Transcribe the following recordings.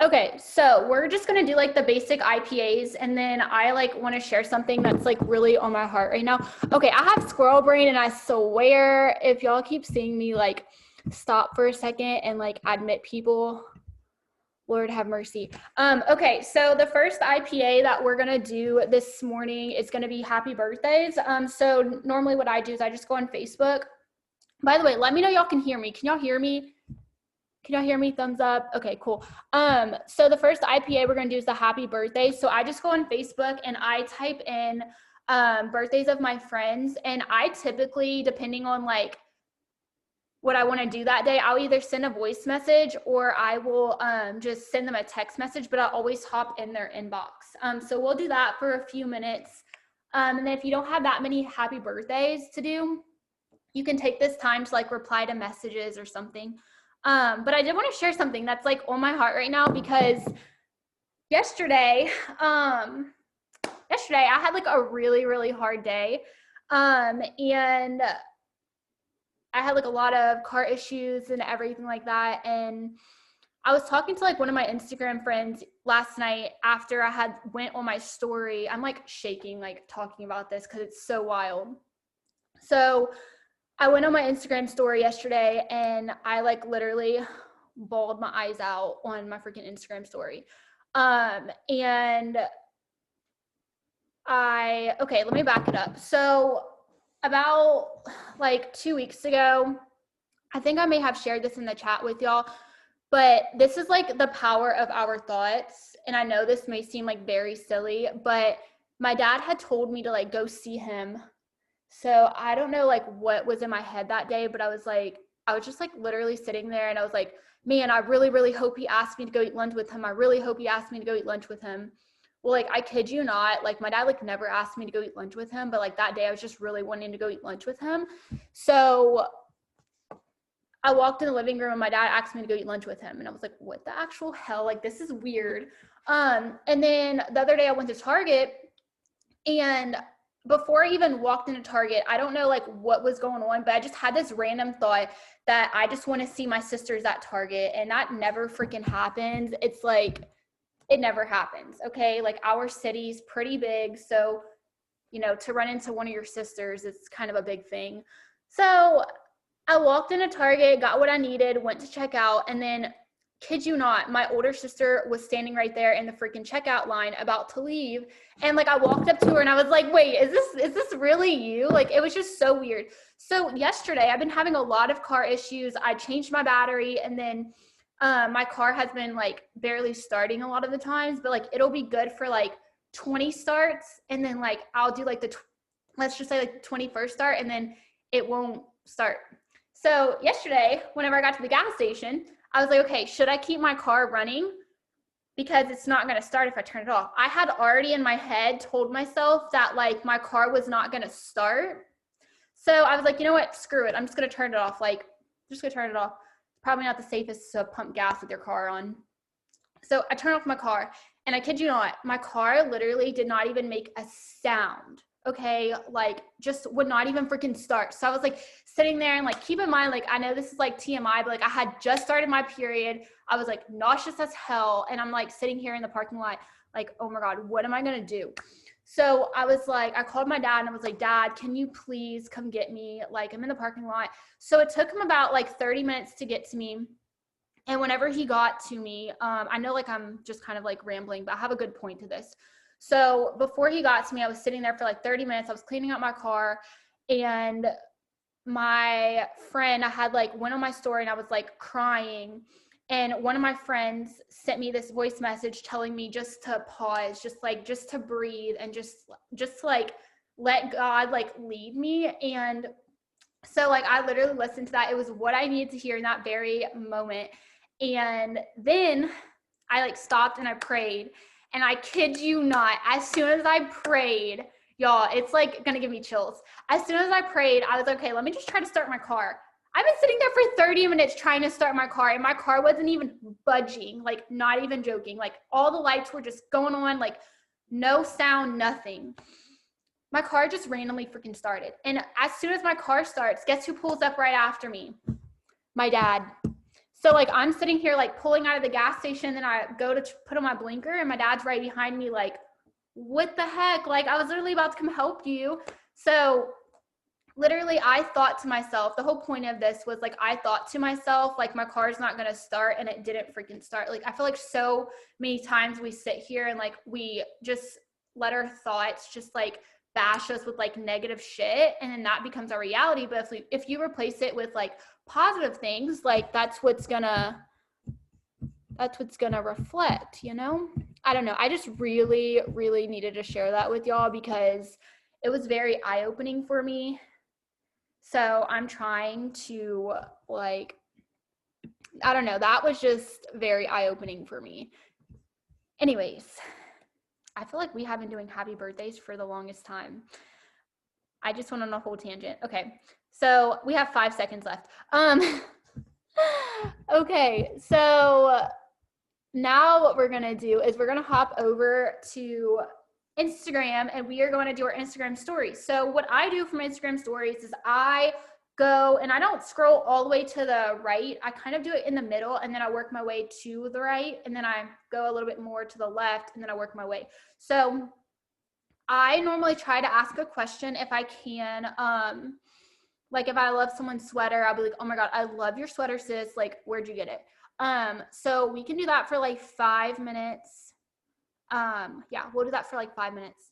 Okay, so we're just gonna do like the basic IPAs, and then I like want to share something that's like really on my heart right now. Okay, I have squirrel brain, and I swear if y'all keep seeing me like stop for a second and like admit people, Lord have mercy. Okay, so the first IPA that we're gonna do this morning is gonna be happy birthdays. So normally what I do is I just go on Facebook. By the way, let me know y'all can hear me. Can y'all hear me? Can y'all hear me? Thumbs up. Okay, cool. So the first IPA we're gonna do is the happy birthday. So I just go on Facebook and I type in birthdays of my friends, and I typically, depending on like what I want to do that day, I'll either send a voice message or I will just send them a text message, but I'll always hop in their inbox. So we'll do that for a few minutes. And then if you don't have that many happy birthdays to do, you can take this time to like reply to messages or something. But I did want to share something that's like on my heart right now, because yesterday I had like a really, really hard day. And I had like a lot of car issues and everything like that. And I was talking to like one of my Instagram friends last night after I had went on my story. I'm like shaking, like talking about this because it's so wild. So I went on my Instagram story yesterday and I like literally bawled my eyes out on my freaking Instagram story. And okay, let me back it up. So about like 2 weeks ago, I think I may have shared this in the chat with y'all, but this is like the power of our thoughts. And I know this may seem like very silly, but my dad had told me to like go see him. So I don't know like what was in my head that day, but I was just like literally sitting there and I was like, man, I really, really hope he asked me to go eat lunch with him. I really hope he asked me to go eat lunch with him. Well, like, I kid you not, like my dad like never asked me to go eat lunch with him, but like that day I was just really wanting to go eat lunch with him. So I walked in the living room and my dad asked me to go eat lunch with him. And I was like, what the actual hell? Like, this is weird. And then the other day I went to Target, and before I even walked into Target, I don't know like what was going on, but I just had this random thought that I just want to see my sisters at Target, and that never freaking happens. It's like, it never happens. Okay. Like our city's pretty big. So, you know, to run into one of your sisters, it's kind of a big thing. So I walked into Target, got what I needed, went to check out, and then, kid you not, my older sister was standing right there in the freaking checkout line about to leave. And like I walked up to her and I was like, wait, is this really you? Like it was just so weird. So yesterday I've been having a lot of car issues. I changed my battery, and then my car has been like barely starting a lot of the times, but like it'll be good for like 20 starts, and then like I'll do like let's just say like the 21st start, and then it won't start. So yesterday, whenever I got to the gas station, I was like, okay, should I keep my car running? Because it's not going to start if I turn it off. I had already in my head told myself that like my car was not going to start. So I was like, you know what? Screw it. I'm just going to turn it off. Like, I'm just going to turn it off. Probably not the safest to pump gas with your car on. So I turned off my car, and I kid you not, my car literally did not even make a sound. Okay, like just would not even freaking start. So I was like sitting there, and like, keep in mind, like I know this is like TMI, but like I had just started my period. I was like nauseous as hell, and I'm like sitting here in the parking lot like, oh my God, what am I gonna do? So I was like, I called my dad and I was like, Dad, can you please come get me? Like I'm in the parking lot. So it took him about like 30 minutes to get to me. And whenever he got to me, I know like I'm just kind of like rambling, but I have a good point to this. So before he got to me, I was sitting there for like 30 minutes. I was cleaning out my car, and my friend, I had like went on my story and I was like crying. And one of my friends sent me this voice message telling me just to pause, just to breathe, and just to like let God like lead me. And so like I literally listened to that. It was what I needed to hear in that very moment. And then I like stopped and I prayed. And I kid you not, as soon as I prayed, y'all, it's like gonna give me chills. As soon as I prayed, I was like, okay, let me just try to start my car. I've been sitting there for 30 minutes trying to start my car, and my car wasn't even budging, like not even joking. Like all the lights were just going on, like no sound, nothing. My car just randomly freaking started. And as soon as my car starts, guess who pulls up right after me? My dad. So like I'm sitting here like pulling out of the gas station, then I go to put on my blinker and my dad's right behind me like, what the heck? Like I was literally about to come help you. So literally I thought to myself, the whole point of this was like I thought to myself like my car's not going to start, and it didn't freaking start. Like I feel like so many times we sit here and like we just let our thoughts just like bash us with like negative shit, and then that becomes our reality. But if you replace it with like positive things, like that's what's gonna reflect, you know? I don't know. I just really, really needed to share that with y'all because it was very eye-opening for me. So I'm trying to like, I don't know, that was just very eye-opening for me. Anyways, I feel like we have been doing happy birthdays for the longest time. I just went on a whole tangent. Okay. So we have 5 seconds left. Okay. So now what we're going to do is we're going to hop over to Instagram, and we are going to do our Instagram stories. So what I do for my Instagram stories is I go and I don't scroll all the way to the right. I kind of do it in the middle, and then I work my way to the right, and then I go a little bit more to the left, and then I work my way. So I normally try to ask a question if I can. Like if I love someone's sweater, I'll be like, oh my God, I love your sweater, sis. Like, where'd you get it? So we can do that for like 5 minutes. Yeah, we'll do that for like 5 minutes.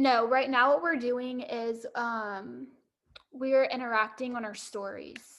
No, right now what we're doing is we're interacting on our stories.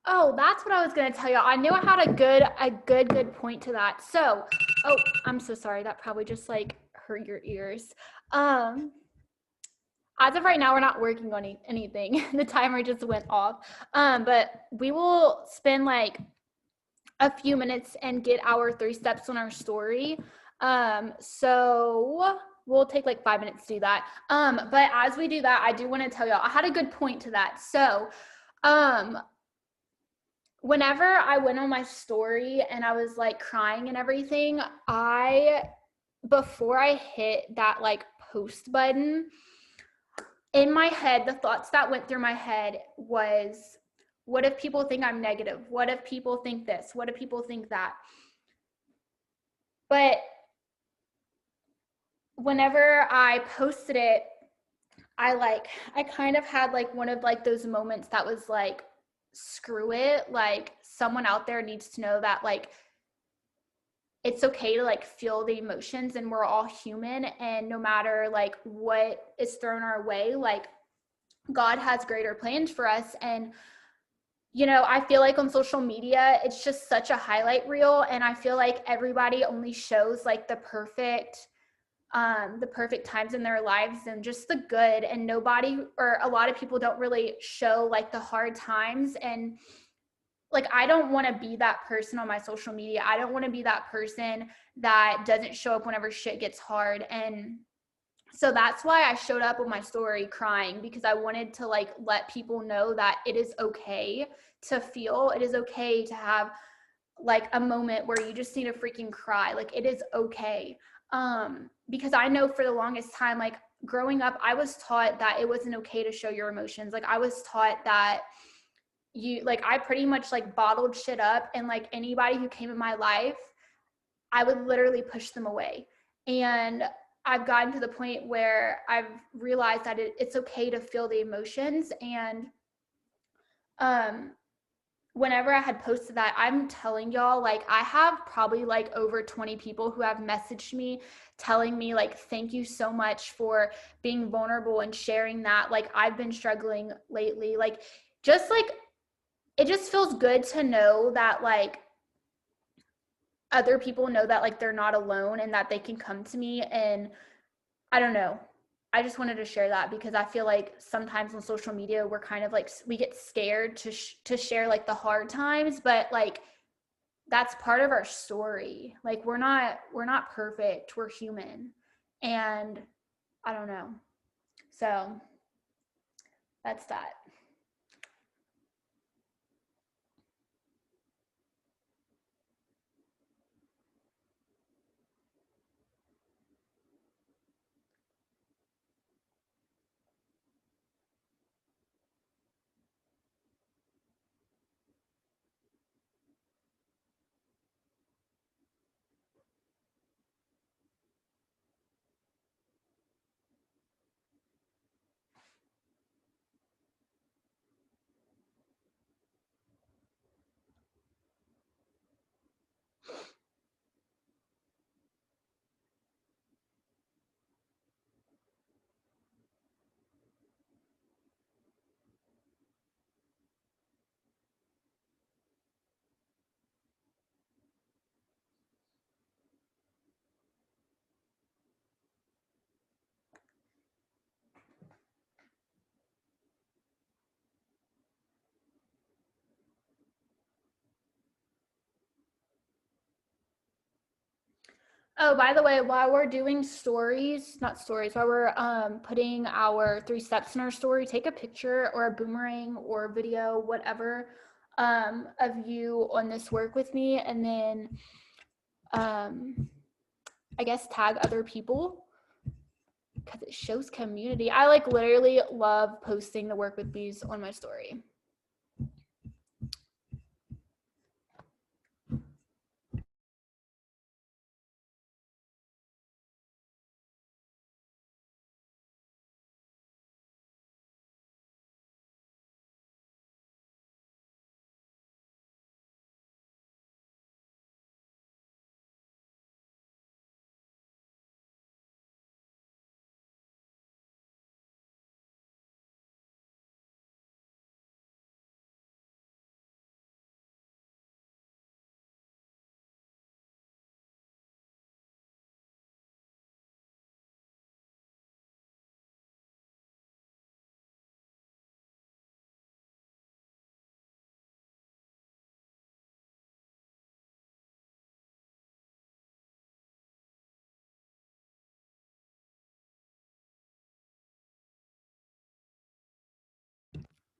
Oh, that's what I was gonna tell you. I knew I had a good point to that. So, oh, I'm so sorry. That probably just like hurt your ears. Um, as of right now, we're not working on anything. The timer just went off. But we will spend like a few minutes and get our 3 steps on our story. So we'll take like 5 minutes to do that. But as we do that, I do want to tell y'all, I had a good point to that. So, um, whenever I went on my story and I was like crying and everything, before I hit that like post button, in my head, the thoughts that went through my head was, what if people think I'm negative? What if people think this? What if people think that? But whenever I posted it, I kind of had like one of like those moments that was like, screw it. Like someone out there needs to know that like it's okay to like feel the emotions and we're all human, and no matter like what is thrown our way, like God has greater plans for us. And I feel like on social media, it's just such a highlight reel. And I feel like everybody only shows like the perfect times in their lives and just the good. And nobody, or a lot of people don't really show like the hard times. And like, I don't want to be that person on my social media. I don't want to be that person that doesn't show up whenever shit gets hard. And so that's why I showed up on my story crying, because I wanted to like let people know that it is okay to feel. It is okay to have like a moment where you just need to freaking cry. Like it is okay. Because I know for the longest time, like growing up, I was taught that it wasn't okay to show your emotions. Like I was taught that I pretty much like bottled shit up, and like anybody who came in my life, I would literally push them away. And I've gotten to the point where I've realized that it's okay to feel the emotions. And um whenever I had posted that, I'm telling y'all, like I have probably like over 20 people who have messaged me telling me like, thank you so much for being vulnerable and sharing that. Like I've been struggling lately. Like just like it just feels good to know that like other people know that like they're not alone and that they can come to me. And I don't know, I just wanted to share that because I feel like sometimes on social media we're kind of like we get scared to share like the hard times, but like that's part of our story. Like we're not perfect, we're human. And I don't know, so that's that. Oh, by the way, while we're doing stories, not stories, while we're putting our 3 steps in our story, take a picture or a boomerang or a video, whatever, of you on this work with me, and then um, I guess tag other people because it shows community. I like literally love posting the work with bees on my story.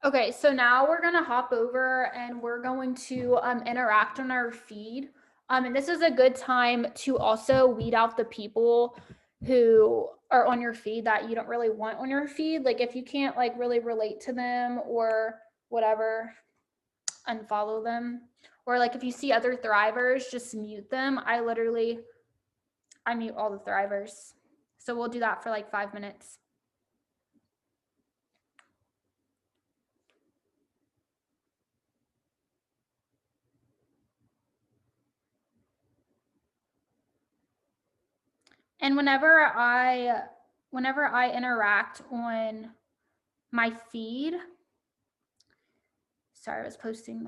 Okay, so now we're gonna hop over and we're going to interact on our feed. And this is a good time to also weed out the people who are on your feed that you don't really want on your feed. Like if you can't like really relate to them or whatever, unfollow them. Or like if you see other thrivers, just mute them. I mute all the thrivers. So we'll do that for like 5 minutes. And whenever I interact on my feed, sorry, I was posting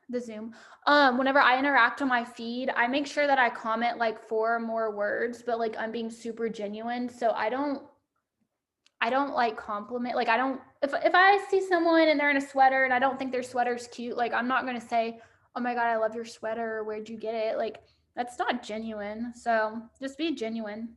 the Zoom. Whenever I interact on my feed, I make sure that I comment like 4 more words, but like I'm being super genuine. So I don't like compliment. Like I don't if I see someone and they're in a sweater and I don't think their sweater's cute, like I'm not gonna say, oh my God, I love your sweater. Where'd you get it? Like that's not genuine. So just be genuine.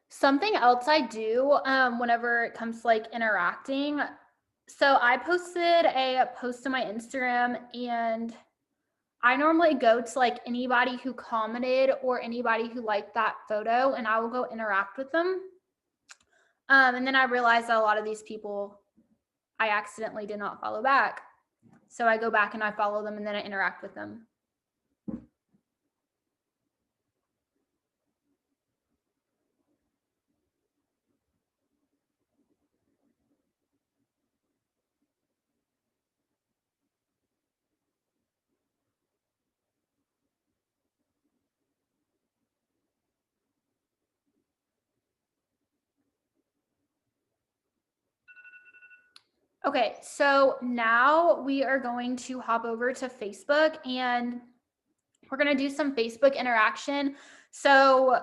Something else I do whenever it comes to like interacting. So I posted a post on my Instagram and I normally go to like anybody who commented or anybody who liked that photo and I will go interact with them. And then I realized that a lot of these people I accidentally did not follow back. So I go back and I follow them and then I interact with them. Okay, so now we are going to hop over to Facebook and we're going to do some Facebook interaction. So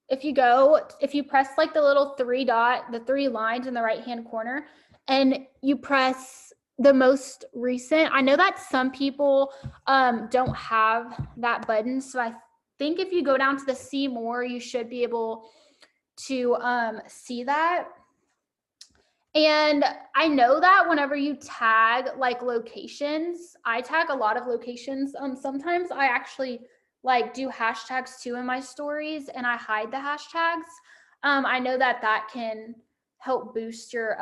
if you press like the little the three lines in the right hand corner, and you press the most recent, I know that some people don't have that button. So I think if you go down to the see more, you should be able to see that. And I know that whenever you tag like locations, I tag a lot of locations. Sometimes I actually like do hashtags too in my stories and I hide the hashtags. I know that that can help boost your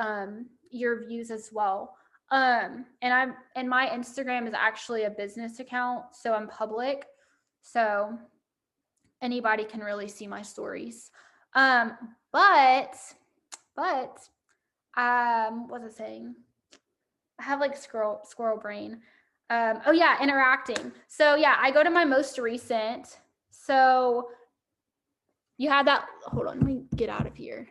views as well. And my Instagram is actually a business account, so I'm public. So anybody can really see my stories. Um, but what was I saying? I have like squirrel brain. Oh yeah, interacting. So yeah, I go to my most recent. So you have that, hold on, let me get out of here.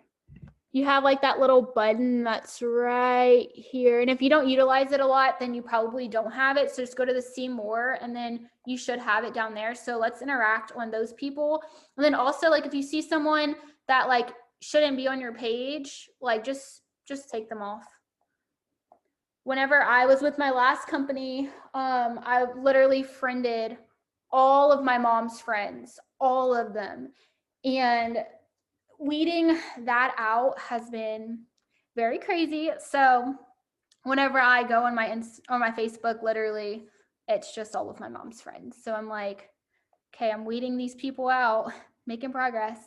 You have like that little button that's right here. And if you don't utilize it a lot, then you probably don't have it. So just go to the see more and then you should have it down there. So let's interact on those people. And then also like if you see someone that like shouldn't be on your page, like just take them off. Whenever I was with my last company, I literally friended all of my mom's friends, all of them. And weeding that out has been very crazy. So whenever I go on my Facebook, literally, it's just all of my mom's friends. So I'm like, okay, I'm weeding these people out, making progress.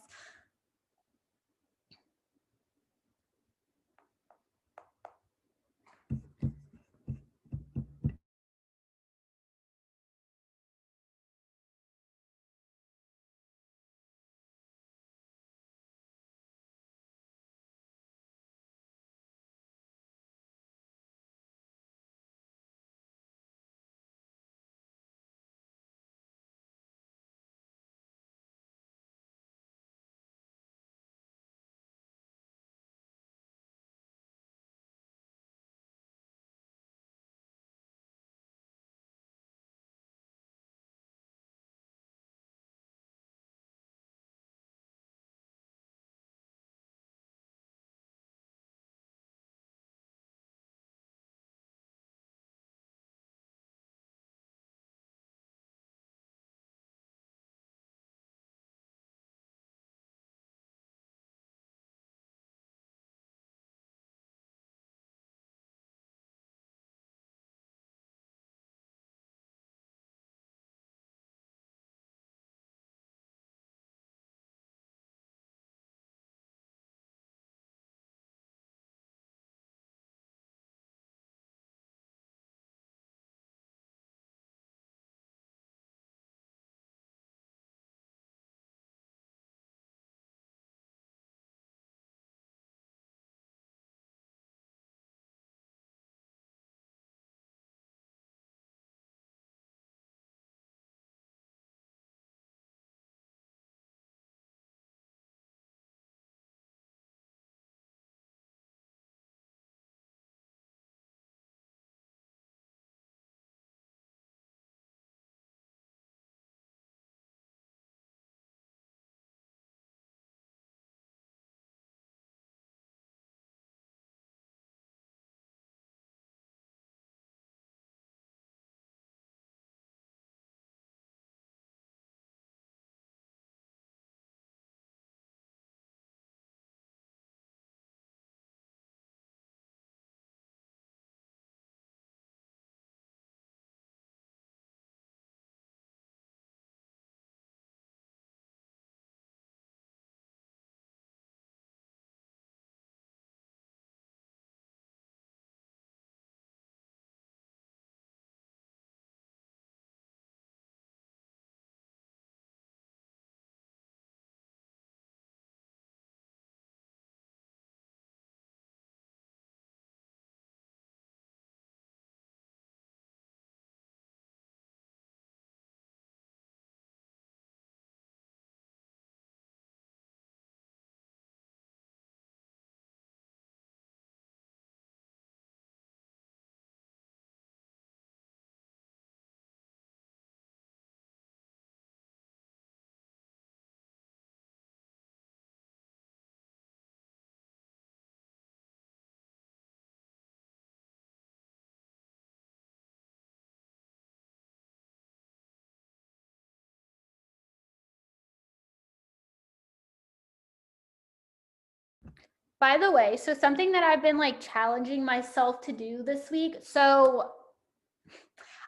By the way, so something that I've been like challenging myself to do this week. So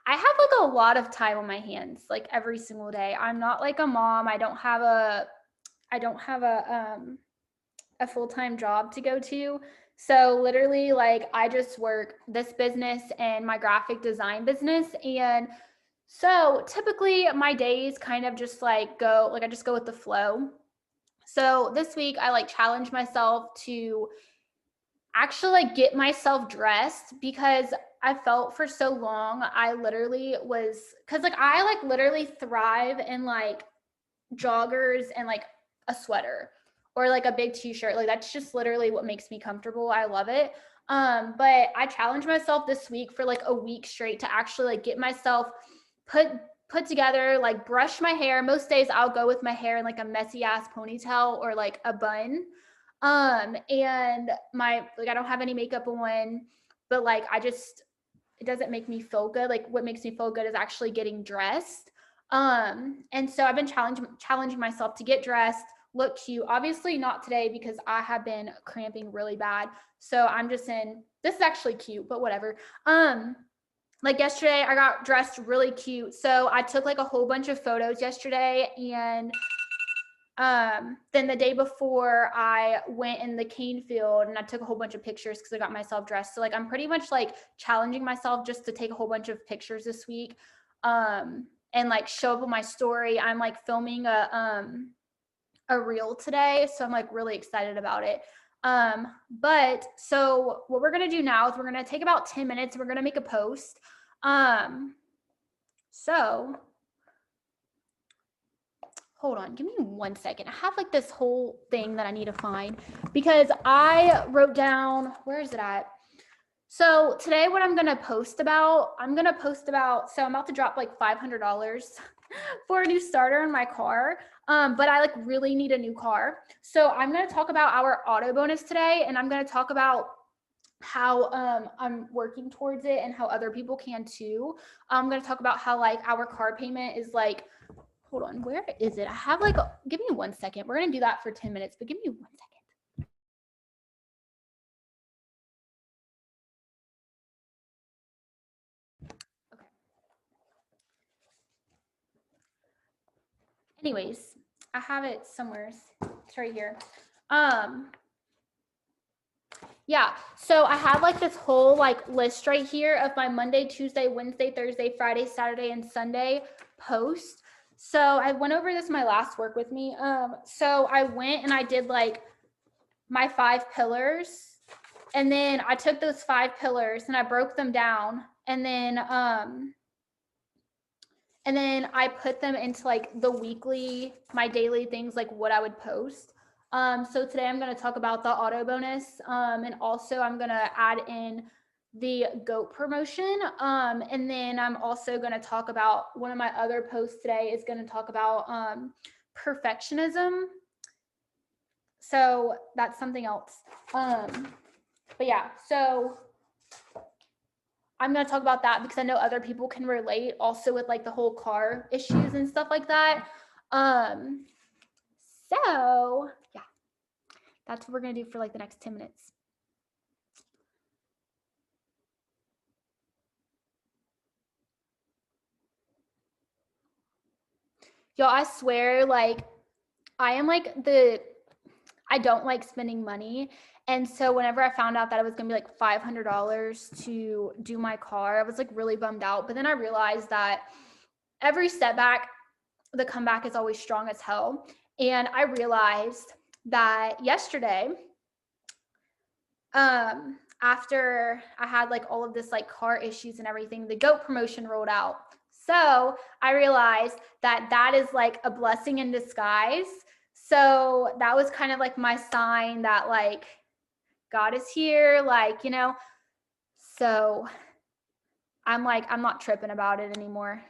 I have like a lot of time on my hands, like every single day. I'm not like a mom. I don't have a full-time job to go to. So literally like I just work this business and my graphic design business. And so typically my days kind of just like go, like I just go with the flow. So this week I like challenged myself to actually like get myself dressed because I felt for so long I literally was, because like I like literally thrive in like joggers and like a sweater or like a big t-shirt. Like that's just literally what makes me comfortable. I love it. But I challenged myself this week for like a week straight to actually like get myself put put together, like brush my hair. Most days I'll go with my hair in like a messy ass ponytail or like a bun. And my like I don't have any makeup on, but like I just it doesn't make me feel good. Like what makes me feel good is actually getting dressed. And so I've been challenging myself to get dressed, look cute. Obviously not today because I have been cramping really bad. So I'm just in, this is actually cute, but whatever. Like yesterday I got dressed really cute. So I took like a whole bunch of photos yesterday, and then the day before I went in the cane field and I took a whole bunch of pictures because I got myself dressed. So like I'm pretty much like challenging myself just to take a whole bunch of pictures this week, and like show up on my story. I'm like filming a reel today, so I'm like really excited about it. But so what we're gonna do now is we're gonna take about 10 minutes. We're gonna make a post. So hold on, give me 1 second. I have like this whole thing that I need to find because I wrote down, where is it at? So today what I'm gonna post about, so I'm about to drop like $500 for a new starter in my car. But I like really need a new car. So I'm gonna talk about our auto bonus today, and I'm gonna talk about how I'm working towards it and how other people can too. I'm gonna talk about how like our car payment is like, hold on, where is it? I have like, give me 1 second. We're gonna do that for 10 minutes, but give me 1 second. Okay. Anyways, I have it somewhere. It's right here. Yeah, so I have like this whole like list right here of my Monday, Tuesday, Wednesday, Thursday, Friday, Saturday, and Sunday post. So I went over this my last work with me. So I went and I did like my 5 pillars, and then I took those 5 pillars and I broke them down, and then I put them into like the weekly, my daily things, like what I would post. So today I'm going to talk about the auto bonus, and also I'm going to add in the goat promotion. And then I'm also going to talk about, one of my other posts today is going to talk about perfectionism. So that's something else. But yeah, so I'm going to talk about that because I know other people can relate also with like the whole car issues and stuff like that. So yeah, that's what we're going to do for like the next 10 minutes. Y'all, I swear, like, I am like I don't like spending money. And so whenever I found out that it was going to be like $500 to do my car, I was like really bummed out. But then I realized that every setback, the comeback is always strong as hell. And I realized that yesterday, after I had like all of this like car issues and everything, the goat promotion rolled out. So I realized that that is like a blessing in disguise. So that was kind of like my sign that like God is here, like, you know. So I'm like, I'm not tripping about it anymore.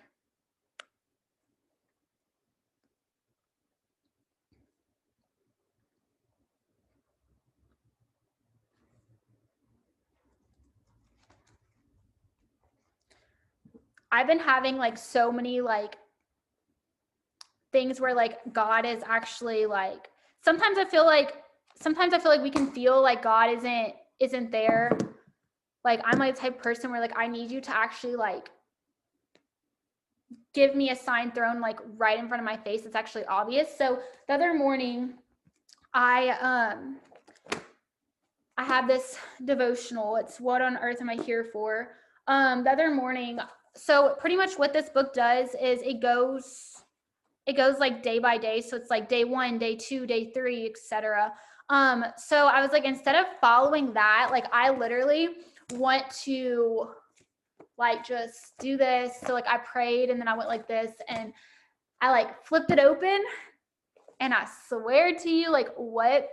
I've been having like so many like things where like God is actually like, sometimes I feel like sometimes I feel like we can feel like God isn't there. Like I'm like the type of person where like I need you to actually like give me a sign thrown like right in front of my face that's actually obvious. So the other morning I have this devotional. It's What on Earth Am I Here For? The other morning, so pretty much what this book does is it goes like day by day. So it's like day 1, day 2, day 3, etc. So I was like, instead of following that, like I literally want to like just do this. So like I prayed and then I went like this and I like flipped it open and I swear to you, like what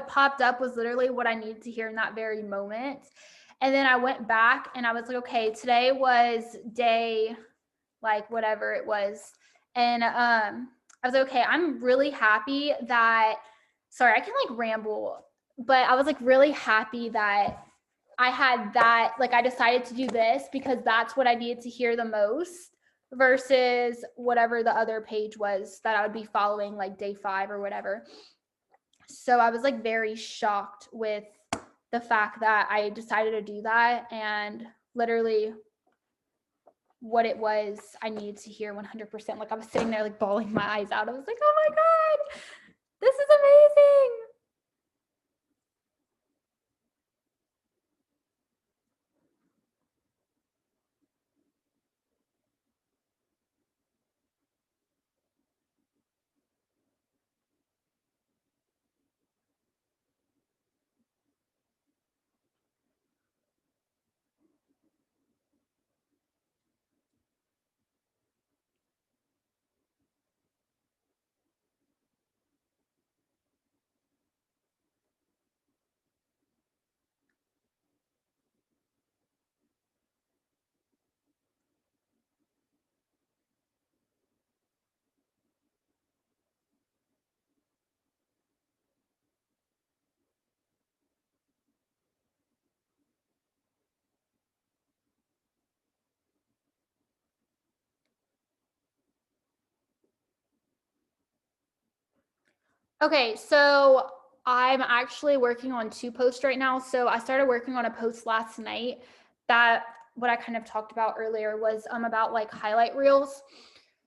popped up was literally what I needed to hear in that very moment. And then I went back and I was like, okay, today was day like whatever it was. And I was like, okay, I'm really happy that, sorry, I can like ramble, but I was like really happy that I had that, like I decided to do this because that's what I needed to hear the most versus whatever the other page was that I would be following like day 5 or whatever. So I was like very shocked with the fact that I decided to do that and literally what it was I needed to hear 100%. Like I was sitting there like bawling my eyes out. I was like, oh my God, this is amazing. Okay, so I'm actually working on 2 posts right now. So I started working on a post last night that what I kind of talked about earlier was about like highlight reels.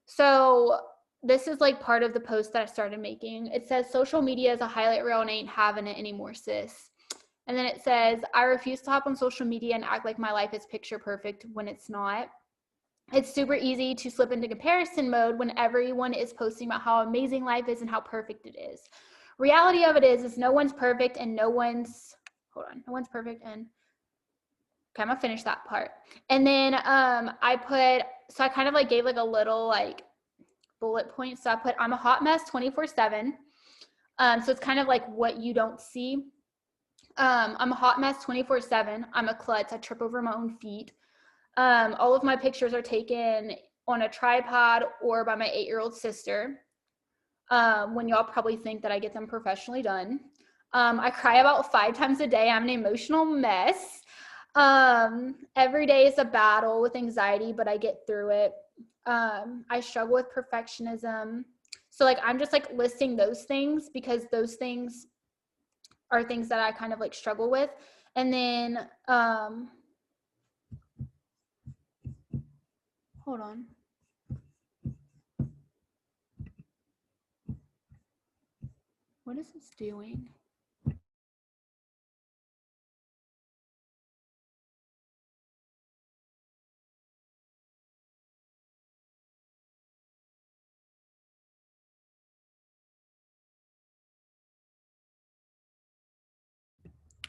So this is like part of the post that I started making. It says social media is a highlight reel and I ain't having it anymore, sis. And then it says, I refuse to hop on social media and act like my life is picture perfect when it's not. It's super easy to slip into comparison mode when everyone is posting about how amazing life is and how perfect it is. Reality of it is no one's perfect and no one's perfect and okay, I'm gonna finish that part. And then I kind of like gave like a little like bullet point. So I put, I'm a hot mess 24/7. So it's kind of like what you don't see. I'm a hot mess 24/7. I'm a klutz. I trip over my own feet. All of my pictures are taken on a tripod or by my 8-year-old sister. When y'all probably think that I get them professionally done. I cry about 5 times a day. I'm an emotional mess. Every day is a battle with anxiety, but I get through it. I struggle with perfectionism. So like I'm just like listing those things because those things are things that I kind of like struggle with. And then hold on. What is this doing?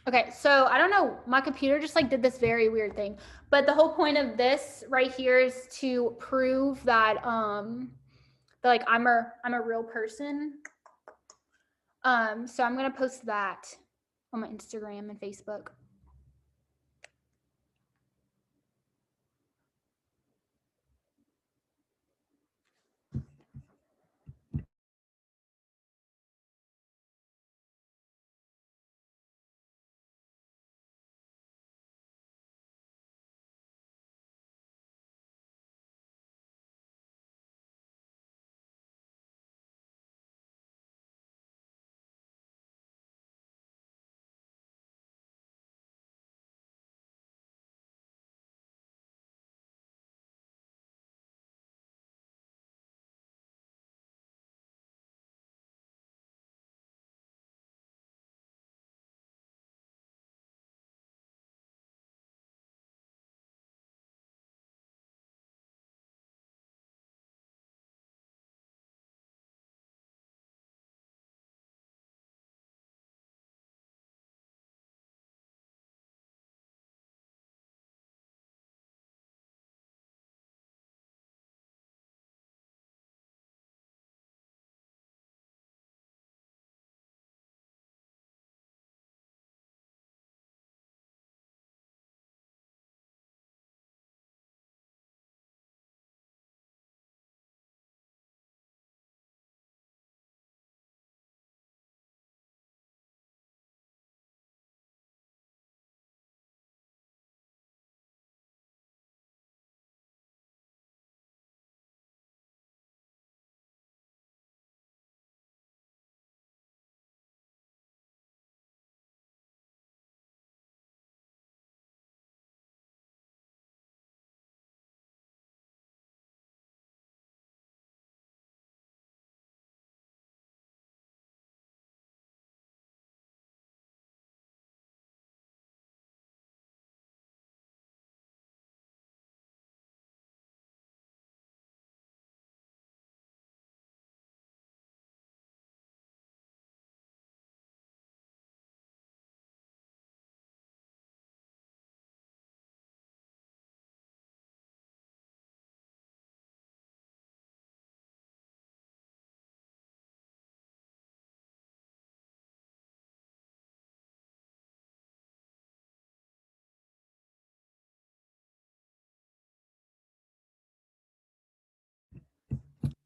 Okay, so I don't know, my computer just like did this very weird thing. But the whole point of this right here is to prove that like I'm a real person. So I'm gonna post that on my Instagram and Facebook.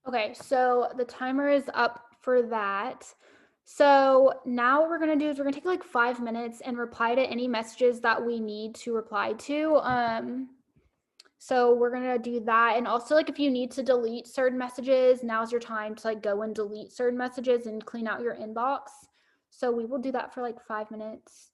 Okay, so the timer is up for that. So now what we're gonna do is we're gonna take like 5 minutes and reply to any messages that we need to reply to. So we're gonna do that. And also like if you need to delete certain messages, now's your time to like go and delete certain messages and clean out your inbox. So we will do that for like 5 minutes.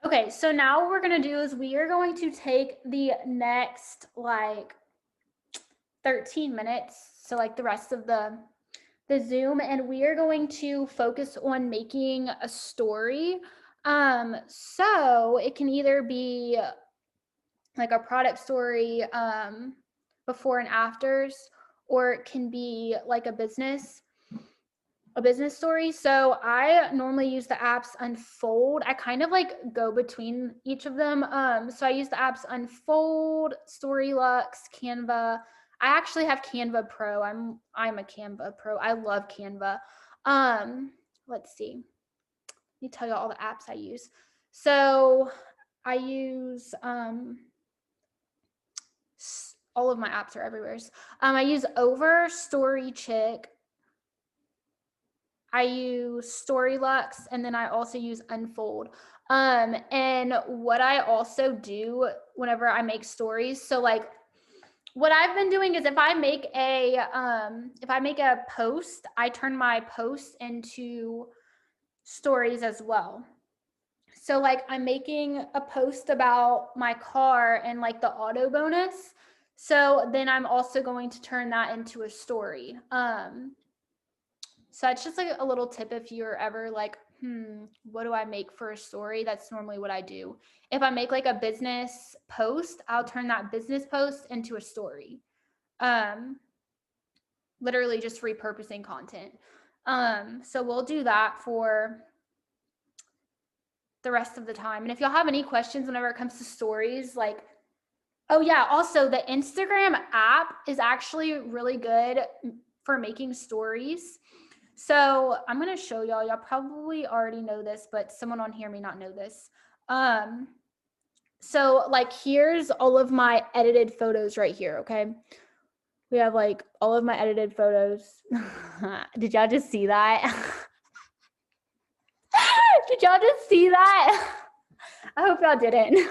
Okay, so now what we're gonna do is we are going to take the next like 13 minutes, so like the rest of the Zoom, and we are going to focus on making a story. So it can either be like a product story, before and afters, or it can be like a business story. So I normally use the apps Unfold. I kind of like go between each of them. So I use the apps Unfold, Storylux, Canva. I actually have Canva Pro. I'm a Canva Pro. I love Canva. Let's see. Let me tell you all the apps I use. So I use all of my apps are everywhere. I use Over, Story Chick, I use Storylux, and then I also use Unfold. And what I also do whenever I make stories, so like what I've been doing is if I make a post, I turn my post into stories as well. So like I'm making a post about my car and like the auto bonus. So then I'm also going to turn that into a story. So it's just like a little tip if you're ever like, what do I make for a story? That's normally what I do. If I make like a business post, I'll turn that business post into a story. Literally just repurposing content. So we'll do that for the rest of the time. And if y'all have any questions whenever it comes to stories, like, oh yeah, also the Instagram app is actually really good for making stories. So I'm going to show y'all. Y'all probably already know this, but someone on here may not know this. So like here's all of my edited photos right here, okay? We have like all of my edited photos. Did y'all just see that? Did y'all just see that? I hope y'all didn't.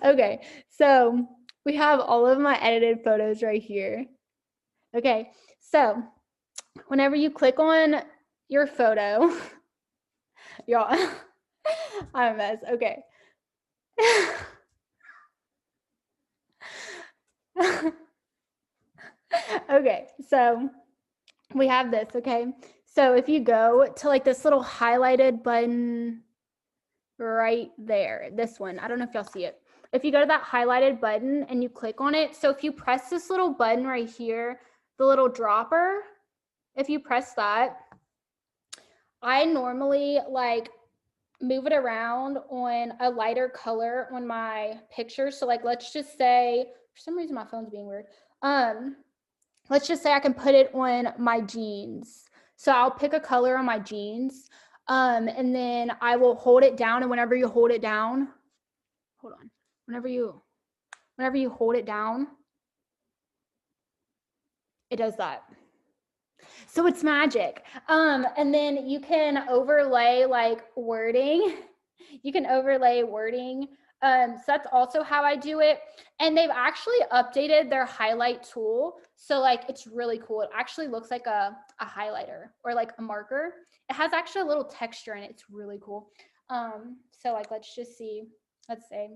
Okay, so we have all of my edited photos right here. Okay, so whenever you click on your photo, y'all, I'm a mess. Okay. Okay, so we have this, okay? So if you go to like this little highlighted button right there, this one, I don't know if y'all see it. If you go to that highlighted button and you click on it, so if you press this little button right here, the little dropper, if you press that, I normally like move it around on a lighter color on my picture. So like, let's just say, for some reason my phone's being weird. Let's just say I can put it on my jeans. So I'll pick a color on my jeans, and then I will hold it down. And whenever you hold it down, hold on, whenever you hold it down, it does that. So it's magic. And then you can overlay like wording. You can overlay wording. So that's also how I do it. And they've actually updated their highlight tool. So like, it's really cool. It actually looks like a highlighter or like a marker. It has actually a little texture in it. It's really cool. So like, let's just see, let's say,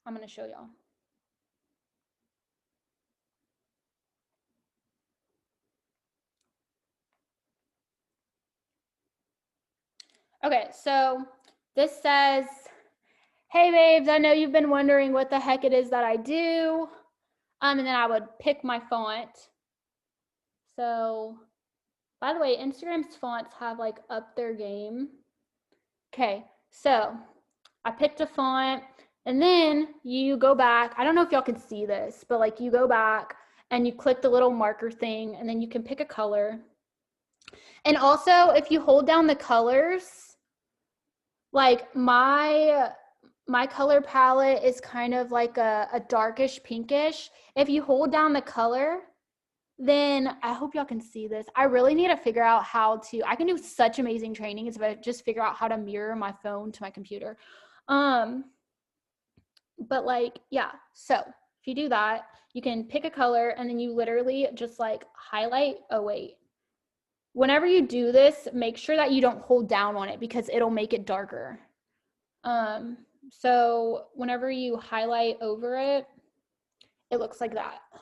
I'm going to show y'all. Okay, so this says, hey babes, I know you've been wondering what the heck it is that I do. And then I would pick my font. So, by the way, Instagram's fonts have like upped their game. Okay, so I picked a font, and then you go back. I don't know if y'all can see this, but like you go back and you click the little marker thing, and then you can pick a color. And also, if you hold down the colors, like my color palette is kind of like a darkish pinkish. If you hold down the color, then I hope y'all can see this. I really need to figure out how to, I can do such amazing trainings if I just figure out how to mirror my phone to my computer. But like, yeah, so if you do that, you can pick a color and then you literally just like highlight. Oh, wait. Whenever you do this, make sure that you don't hold down on it because it'll make it darker. So whenever you highlight over it, it looks like that. I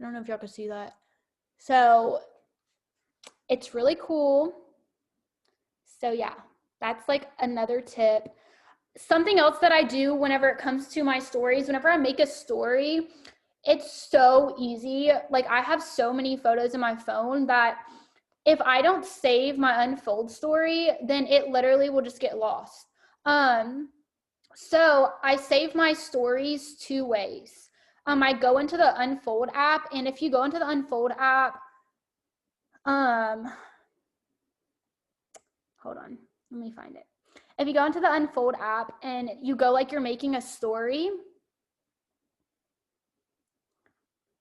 don't know if y'all can see that. So it's really cool. So yeah, that's like another tip. Something else that I do whenever it comes to my stories, whenever I make a story, it's so easy. Like I have so many photos in my phone that if I don't save my unfold story, then it literally will just get lost. So I save my stories 2 ways. I go into the Unfold app, and if you go into the Unfold app, hold on, let me find it. If you go into the Unfold app and you go like you're making a story,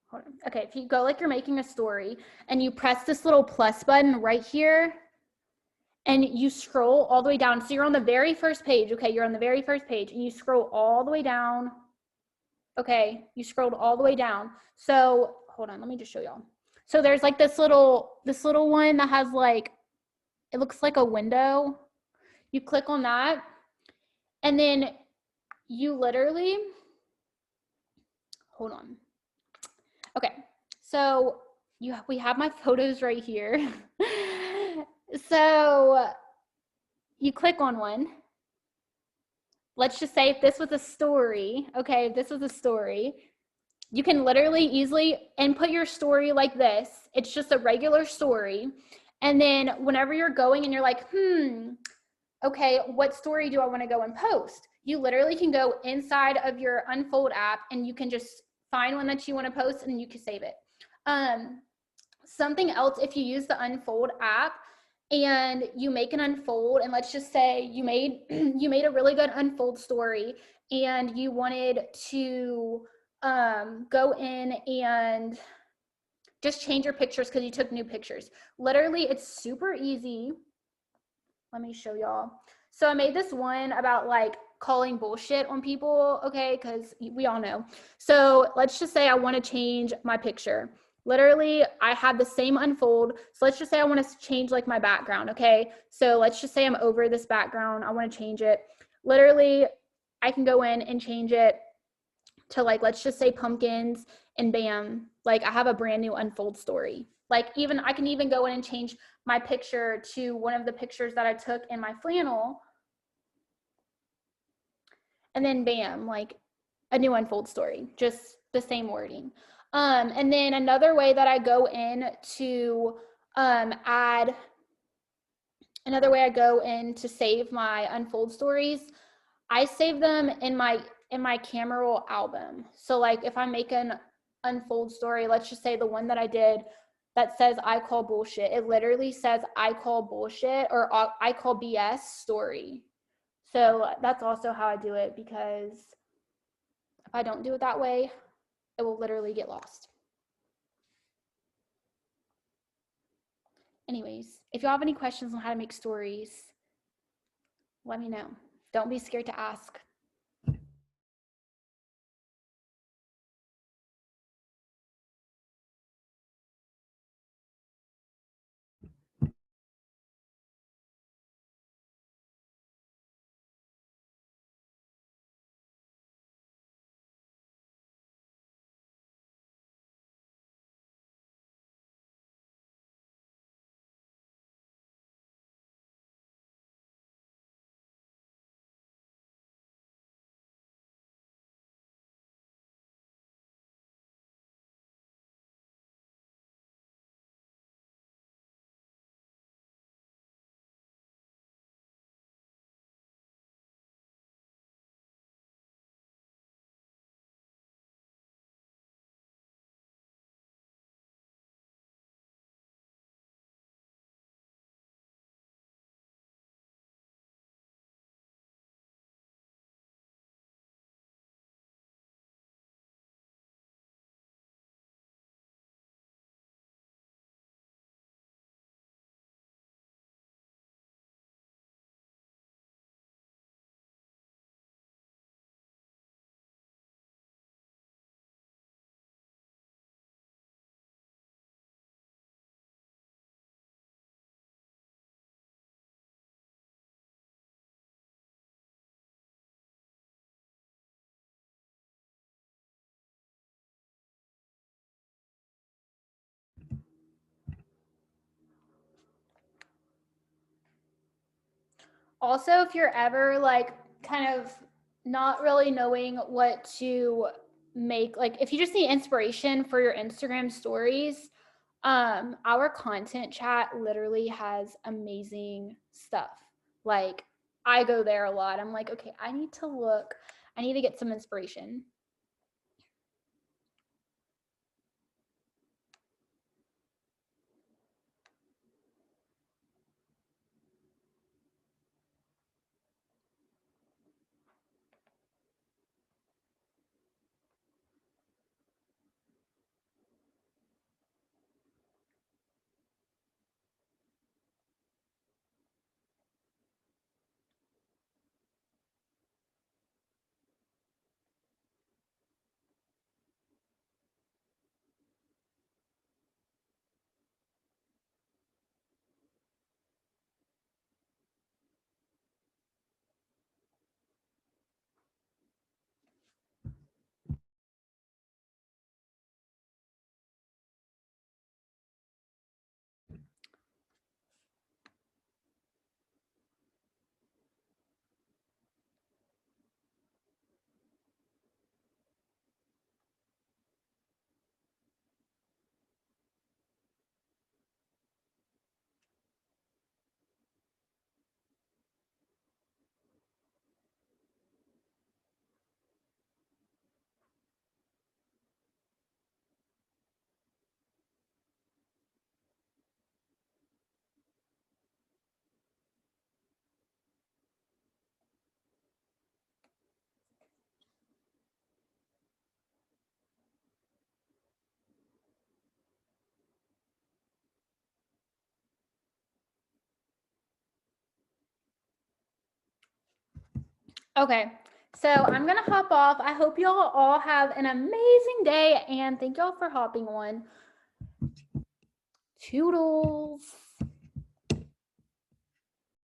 hold on. Okay, if you go like you're making a story and you press this little plus button right here and you scroll all the way down. So you're on the very first page. Okay, you're on the very first page and you scroll all the way down. Okay, you scrolled all the way down. So hold on, let me just show y'all. So there's like this little one that has like, it looks like a window. You click on that and then you literally, hold on. Okay, so we have my photos right here. So you click on one. Let's just say if this was a story, okay, if this was a story, you can literally easily input your story like this. It's just a regular story. And then whenever you're going and you're like, okay, what story do I want to go and post? You literally can go inside of your Unfold app and you can just find one that you want to post and you can save it. Something else, if you use the Unfold app and you make an Unfold, and let's just say you made a really good Unfold story and you wanted to go in and just change your pictures because you took new pictures. Literally, it's super easy. Let me show y'all. So I made this one about like calling bullshit on people, okay, because we all know. So let's just say I want to change my picture. Literally, I have the same Unfold. So let's just say I want to change like my background, okay? So let's just say I'm over this background. I want to change it. Literally, I can go in and change it to like, let's just say pumpkins, and bam, like I have a brand new Unfold story. Like even, I can even go in and change my picture to one of the pictures that I took in my flannel. And then bam, like a new Unfold story, just the same wording. And then another way that I go in to another way I go in to save my Unfold stories, I save them in my camera roll album. So like if I make an Unfold story, let's just say the one that I did that says I call bullshit, it literally says I call bullshit or I call BS story. So that's also how I do it, because if I don't do it that way, it will literally get lost. Anyways, if you have any questions on how to make stories, let me know. Don't be scared to ask. Also, if you're ever like kind of not really knowing what to make, like if you just need inspiration for your Instagram stories, our content chat literally has amazing stuff. Like I go there a lot. I'm like, okay, I need to get some inspiration. Okay. So I'm gonna hop off. I hope y'all all have an amazing day and thank y'all for hopping on. Toodles.